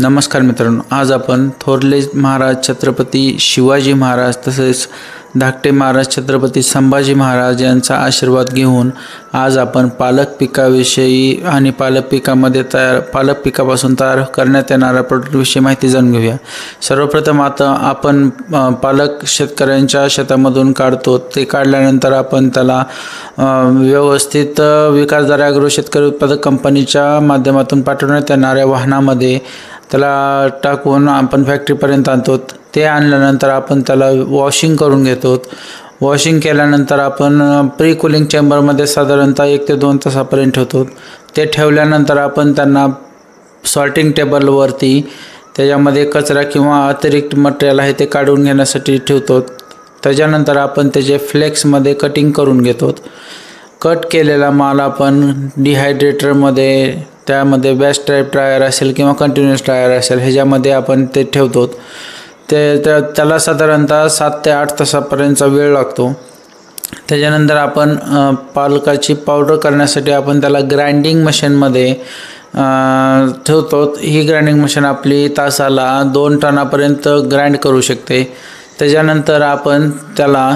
नमस्कार मित्रांनो, आज आपण थोरले महाराज छत्रपती शिवाजी महाराज तसेच धाकटे महाराज छत्रपती संभाजी महाराज यांचा आशीर्वाद घेऊन आज आपण पालक पिकाविषयी आणि पालक पिकापासून तयार करण्यात येणाऱ्या प्रोडक्टविषयी माहिती जाणून घेऊया। सर्वप्रथम आता आपण पालक शेतकऱ्यांच्या शेतामधून काढतो। ते काढल्यानंतर आपण त्याला व्यवस्थित विकासधारा ॲग्रो शेतकरी उत्पादक कंपनीच्या माध्यमातून पाठवण्यात येणाऱ्या वाहनामध्ये त्याला टाकून आपण फॅक्टरीपर्यंत आणतो। ते आणल्यानंतर आपण त्याला वॉशिंग करून घेतो। वॉशिंग केल्यानंतर आपण प्री कूलिंग चेंबरमध्ये साधारणतः 1 ते 2 तासापर्यंत ठेवतो। ते ठेवल्यानंतर आपण त्यांना सॉर्टिंग टेबलवरती त्याच्यामध्ये कचरा किंवा अतिरिक्त मटेरियल आहे ते काढून घेण्यासाठी ठेवतो। त्याच्यानंतर आपण त्याचे फ्लेक्समध्ये कटिंग करून घेतो। कट केलेला माल आपण डिहायड्रेटरमध्ये त्यामध्ये बॅच टाईप ड्रायर असेल किंवा कंटिन्युअस ड्रायर असेल ह्याच्यामध्ये आपण ते ठेवतो। त्याला साधारणतः 7 ते 8 तासापर्यंतचा वेळ लागतो। त्याच्यानंतर आपण पालकाची पावडर करण्यासाठी आपण त्याला ग्राइंडिंग मशीनमध्ये ठेवतो। ही ग्राइंडिंग मशीन आपली तासाला 2 टनापर्यंत ग्राइंड करू शकते। त्याच्यानंतर आपण त्याला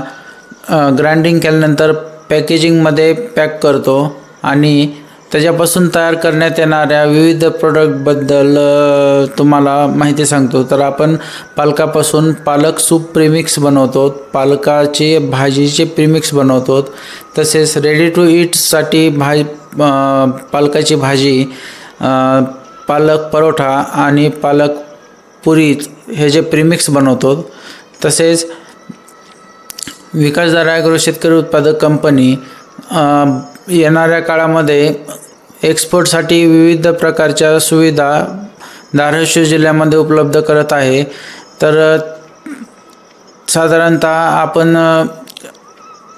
ग्राइंडिंग केल्यानंतर पॅकेजिंगमध्ये पॅक करतो आणि त्याच्यापासून तयार करण्यात येणाऱ्या विविध प्रोडक्टबद्दल तुम्हाला माहिती सांगतो। तर आपण पालकापासून पालक सूप प्रीमिक्स बनवतो, पालकाची भाजीचे प्रीमिक्स बनवतो, तसेच रेडी टू ईटसाठी पालकाची भाजी, पालक परोठा आणि पालक पुरी हे जे प्रीमिक्स बनवतो। तसेच विकासधारा ॲग्रो शेतकरी उत्पादक कंपनी येणाऱ्या काळामध्ये एक्सपोर्टसाठी विविध प्रकारच्या सुविधा धाराशिव जिल्ह्यामध्ये उपलब्ध करत आहे। तर साधारणतः आपण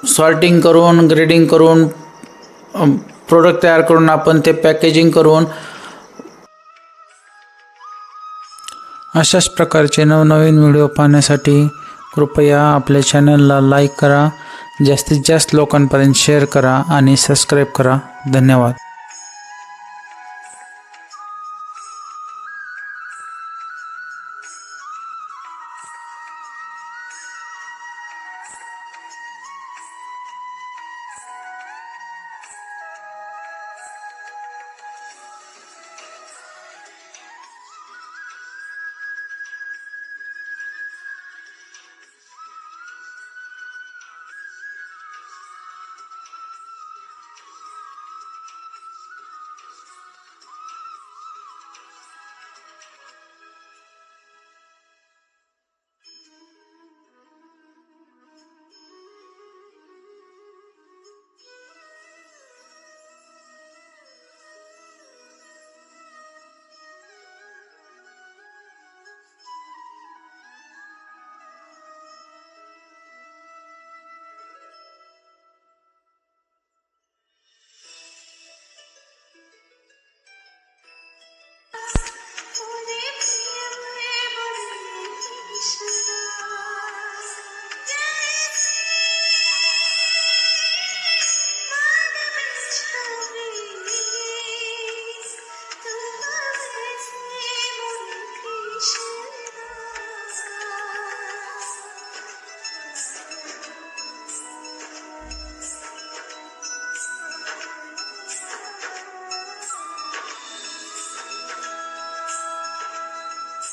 सॉर्टिंग करून ग्रेडिंग करून प्रोडक्ट तयार करून आपण ते पॅकेजिंग करून अशाच प्रकारचे नवनवीन व्हिडिओ पाहण्यासाठी कृपया आपल्या चॅनलला लाईक करा, जास्तीत जास्त लोकांपर्यंत शेअर करा आणि सबस्क्राईब करा। धन्यवाद।